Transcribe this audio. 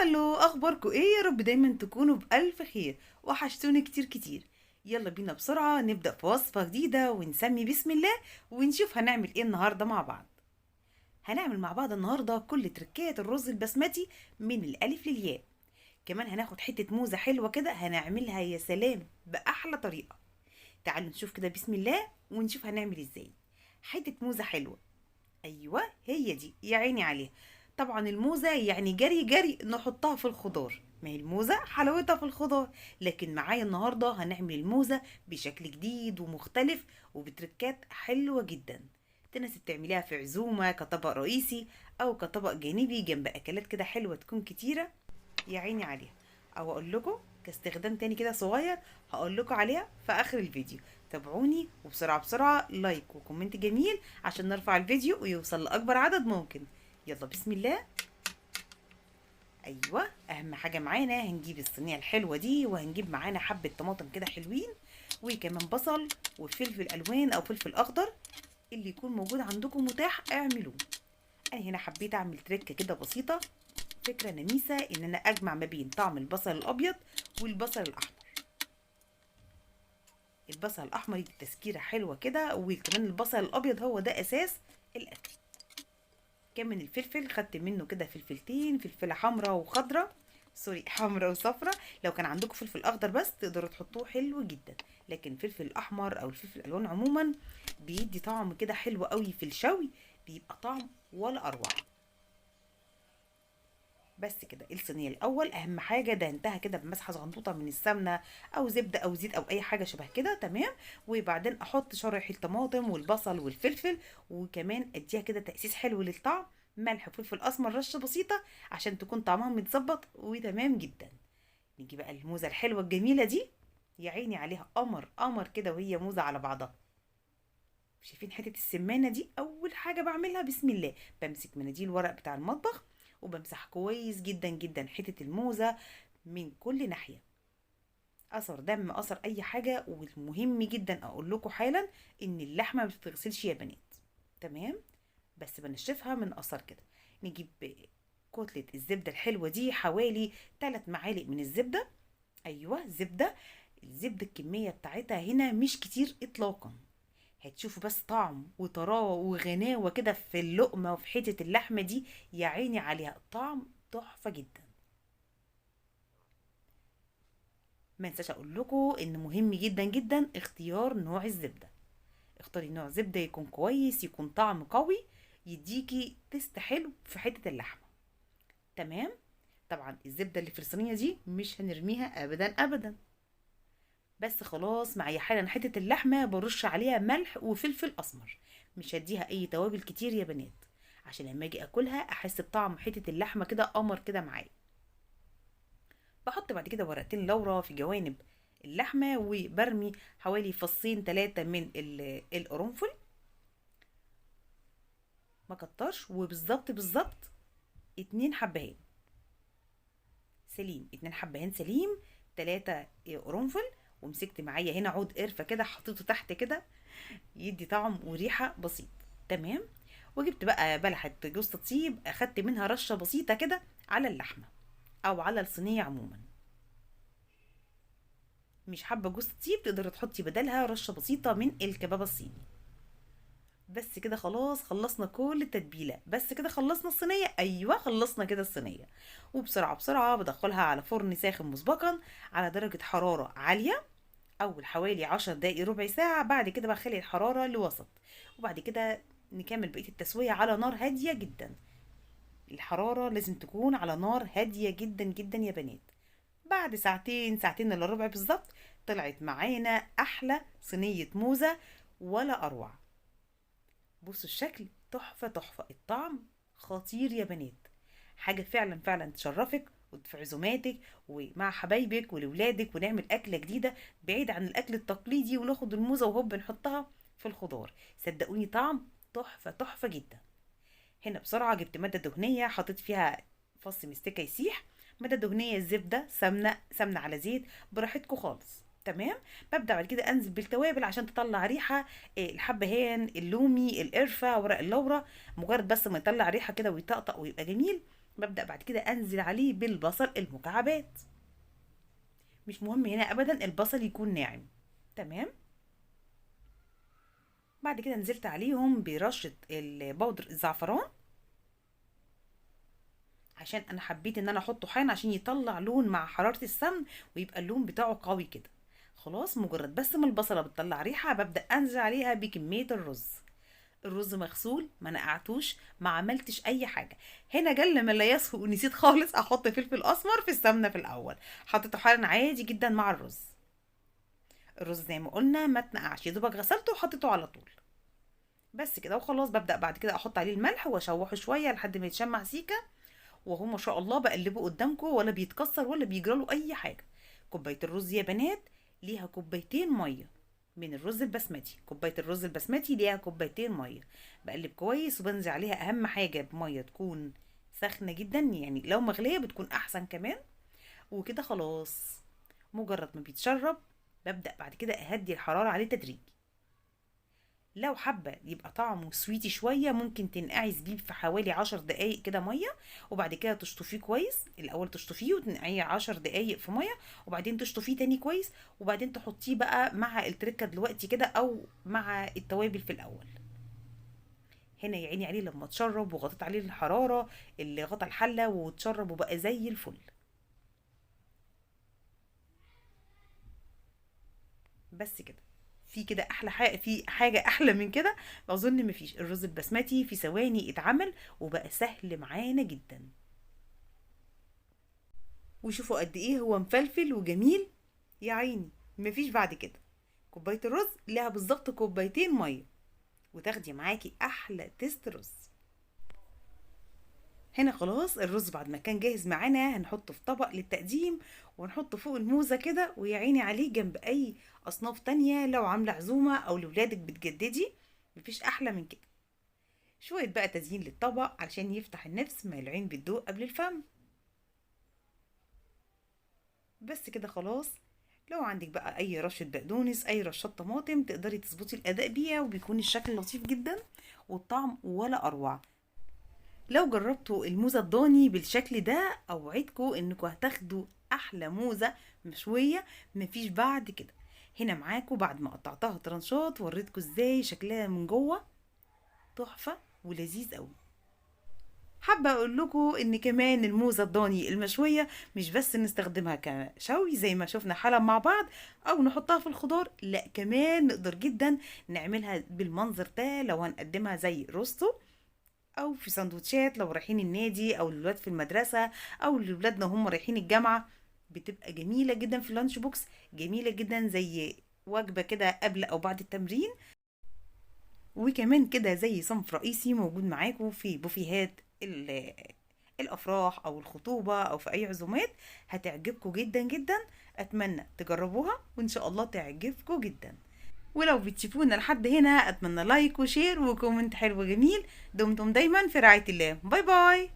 هلو اخباركم ايه؟ يا رب دايما تكونوا بألف خير. وحشتوني كتير كتير. يلا بينا بسرعة نبدأ في وصفة جديدة ونسمي بسم الله ونشوف هنعمل ايه النهاردة مع بعض. هنعمل مع بعض النهاردة كل تركات الرز البسمتي من الألف للياء. كمان هناخد حتة موزة حلوة كده هنعملها يا سلام بأحلى طريقة. تعالوا نشوف كده بسم الله ونشوف هنعمل ازاي. حتة موزة حلوة، ايوه هي دي يا عيني عليها. طبعا الموزه يعني جري جري نحطها في الخضار، ما هي الموزه حلاوتها في الخضار. لكن معايا النهارده هنعمل الموزه بشكل جديد ومختلف وبتركات حلوه جدا. تناسب تعمليها في عزومه كطبق رئيسي او كطبق جانبي جنب اكلات كده حلوه تكون كتيره. يا عيني عليها. او اقول لكم كاستخدام تاني كده صغير هقول لكم عليها في اخر الفيديو. تابعوني وبسرعة بسرعة لايك وكومنت جميل عشان نرفع الفيديو ويوصل لأكبر عدد ممكن. يلا بسم الله. أيوة أهم حاجة معانا هنجيب الصينية الحلوة دي وهنجيب معانا حبة طماطم كده حلوين وكمان بصل وفلفل ألوان أو فلفل أخضر اللي يكون موجود عندكم متاح اعملوه. أنا هنا حبيت أعمل تركة كده بسيطة، فكرة نميسة إن أنا أجمع ما بين طعم البصل الأبيض والبصل الأحمر. البصل الاحمر يدي تسكيره حلوه كده وكمان البصل الابيض هو ده اساس الاكل. كمان الفلفل خدت منه كده فلفلتين، فلفله حمراء وخضراء، سوري حمراء وصفراء. لو كان عندكم فلفل اخضر بس تقدروا تحطوه حلو جدا، لكن الفلفل الاحمر او الفلفل الالوان عموما بيدي طعم كده حلو قوي في الشوي، بيبقى طعم ولا اروع. بس كده الصينيه الاول اهم حاجه دهنتها كده بمسحه صغنطوطه من السمنه او زبده او زيت او اي حاجه شبه كده تمام. وبعدين احط شرايح الطماطم والبصل والفلفل وكمان اديها كده تاسيس حلو للطعم، ملح وفلفل اسمر رشه بسيطه عشان تكون طعمها متظبط وتمام جدا. نيجي بقى الموزه الحلوه الجميله دي، يا عيني عليها قمر قمر كده وهي موزه على بعضها. شايفين حته السمانه دي؟ اول حاجه بعملها بسم الله بمسك مناديل ورق بتاع المطبخ وبمسح كويس جدا جدا حته الموزه من كل ناحيه، اثر دم اثر اي حاجه. والمهم جدا اقول لكم حالا ان اللحمه ما بتتغسلش يا بنات، تمام؟ بس بنشفها من اثر كده. نجيب كتله الزبده الحلوه دي حوالي 3 معالق من الزبده. ايوه زبده. الزبده الكميه بتاعتها هنا مش كتير اطلاقا، هتشوفوا بس طعم وطراوه وغناوه كده في اللقمه وفي حته اللحمه دي. يا عيني عليها طعم تحفه جدا. ما انساش اقول لكم ان مهم جدا جدا اختيار نوع الزبده. اختاري نوع زبده يكون كويس، يكون طعم قوي، يديكي تست حلو في حته اللحمه، تمام؟ طبعا الزبده اللي في الصينيه دي مش هنرميها ابدا ابدا. بس خلاص معايا حالا حتة اللحمة برش عليها ملح وفلفل أسمر، مش هديها أي توابل كتير يا بنات عشان لما أجي أكلها أحس بطعم حتة اللحمة كده قمر كده معايا. بحط بعد كده ورقتين لورا في جوانب اللحمة وبرمي حوالي فصين 3 من القرنفل، ما كترش، وبالظبط بالظبط 2 حبهان سليم، 2 حبهان سليم، 3 قرنفل. ومسكت معايا هنا عود قرفة كده حطيته تحت كده يدي طعم وريحة بسيط، تمام. وجبت بقى بلحة جوز الطيب اخدت منها رشة بسيطة كده على اللحمة او على الصينية عموما. مش حابة جوز الطيب تقدر تحطي بدلها رشة بسيطة من الكباب الصيني. بس كده خلاص خلصنا كل التتبيلة، بس كده خلصنا الصينية، ايوه خلصنا كده الصينية. وبسرعة بسرعة بدخلها على فرن ساخن مسبقا على درجة حرارة عالية، اول حوالي 10 دقايق ربع ساعة. بعد كده بخلي الحرارة لوسط، وبعد كده نكمل بقية التسوية على نار هادية جدا. الحرارة لازم تكون على نار هادية جدا جدا يا بنات. بعد ساعتين ساعتين الا ربع بالظبط طلعت معانا احلى صينية موزة ولا اروع. بصوا الشكل تحفة تحفة، الطعم خطير يا بنات، حاجة فعلا فعلا تشرفك في عزوماتك ومع حبايبك ولولادك، ونعمل أكلة جديدة بعيد عن الأكل التقليدي وناخد الموزة وهوب نحطها في الخضار. صدقوني طعم تحفة تحفة جدا. هنا بسرعة جبت مادة دهنية حطيت فيها فص مستكة يسيح، مادة دهنية زبدة سمنة سمنة على زيت براحتكم خالص، تمام. ببدأ بعد كده انزل بالتوابل عشان تطلع ريحة، الحبهان اللومي القرفة ورق اللورة، مجرد بس ما يطلع ريحة كده ويطقطق ويبقى جميل ببدأ بعد كده انزل عليه بالبصل المكعبات. مش مهم هنا ابدا البصل يكون ناعم. تمام. بعد كده نزلت عليهم برشة البودر الزعفران، عشان انا حبيت ان انا احطه حان عشان يطلع لون مع حرارة السمن، ويبقى اللون بتاعه قوي كده. خلاص، مجرد بس ما البصلة بتطلع ريحة ببدأ انزل عليها بكمية الرز. الرز مغسول، ما نقعتوش، ما عملتش اي حاجه. هنا جل من لا يسهو ونسيت خالص احط فلفل اسمر في السمنه في الاول. حطيته حالا عادي جدا مع الرز. الرز زي ما قلنا ما تنقعش، يا دوبك غسلته وحطيته على طول. بس كده وخلاص. ببدأ بعد كده احط عليه الملح واشوحه شويه لحد ما يتشمع سيكه، وهو ما شاء الله بقلبه قدامكم ولا بيتكسر ولا بيجراله اي حاجه. كوبايه الرز يا بنات ليها كوبايتين ميه من الرز البسمتي. كوبايه الرز البسمتي ليها كوبايتين ميه. بقلب كويس وبنزل عليها اهم حاجه بميه تكون سخنه جدا، يعني لو مغليه بتكون احسن كمان. وكده خلاص. مجرد ما بيتشرب ببدأ بعد كده اهدي الحراره عليه تدريجي. لو حابة يبقى طعمه سويتي شوية ممكن تنقعي زبيب في حوالي 10 دقايق كده مية، وبعد كده تشطفيه كويس. الأول تشطفيه وتنقعيه 10 دقايق في مية، وبعدين تشطفيه تاني كويس، وبعدين تحطيه بقى مع التركة دلوقتي كده أو مع التوابل في الأول. هنا يا عيني عليه لما تشرب وغطيت عليه الحرارة اللي غطى الحلة وتشرب وبقى زي الفل. بس كده. في كده احلى حاجه، في حاجه احلى من كده؟ اظن مفيش. الرز البسمتي في ثواني اتعمل وبقى سهل معانا جدا. وشوفوا قد ايه هو مفلفل وجميل. يا عيني مفيش بعد كده. كوبايه الرز لها بالظبط كوبايتين ميه، وتاخدي معاكي احلى تيست رز. هنا خلاص الرز بعد ما كان جاهز معانا هنحطه في طبق للتقديم، ونحطه فوق الموزة كده، ويا عيني عليه جنب اي اصناف تانية لو عاملة عزومة او لولادك بتجددي. مفيش احلى من كده. شوية بقى تزيين للطبق علشان يفتح النفس، ما العين بتدوق قبل الفم. بس كده خلاص. لو عندك بقى اي رشة بقدونس اي رشة طماطم تقدري تظبطي الاداء بيها، وبيكون الشكل لطيف جدا والطعم ولا اروع. لو جربتوا الموزة الضاني بالشكل ده اوعدكم انكم هتاخدوا احلى موزة مشوية. مفيش بعد كده. هنا معاكم بعد ما قطعتها ترانشات وريتكم ازاي شكلها من جوه تحفة ولذيذ قوي. حابة اقول لكم ان كمان الموزة الضاني المشوية مش بس نستخدمها كشوي زي ما شفنا حالا مع بعض او نحطها في الخضار، لا كمان نقدر جدا نعملها بالمنظر ده لو هنقدمها زي روستو، او في سندوتشات لو رايحين النادي او الولاد في المدرسة او لولادنا هم رايحين الجامعة. بتبقى جميلة جدا في اللانش بوكس، جميلة جدا زي وجبة كده قبل او بعد التمرين، وكمان كده زي صنف رئيسي موجود معاكم في بوفيهات الافراح او الخطوبة او في اي عزومات. هتعجبكم جدا جدا. اتمنى تجربوها وان شاء الله تعجبكم جدا. ولو بتشوفونا لحد هنا اتمنى لايك وشير وكومنت حلو جميل. دمتم دايما في رعاية الله. باي باي.